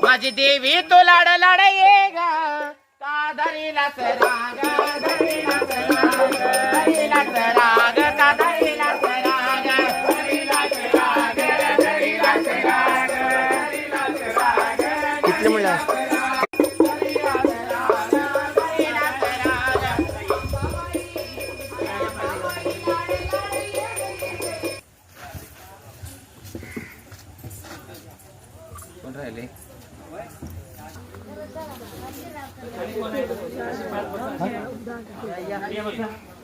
माझी देवी तो लाड लाड ये गा का धरीला सराग धरीला सराग धरीला सराग का धरीला सराग धरीला सराग धरीला सराग धरीला सराग किती म्हणला कोण राहिले हा?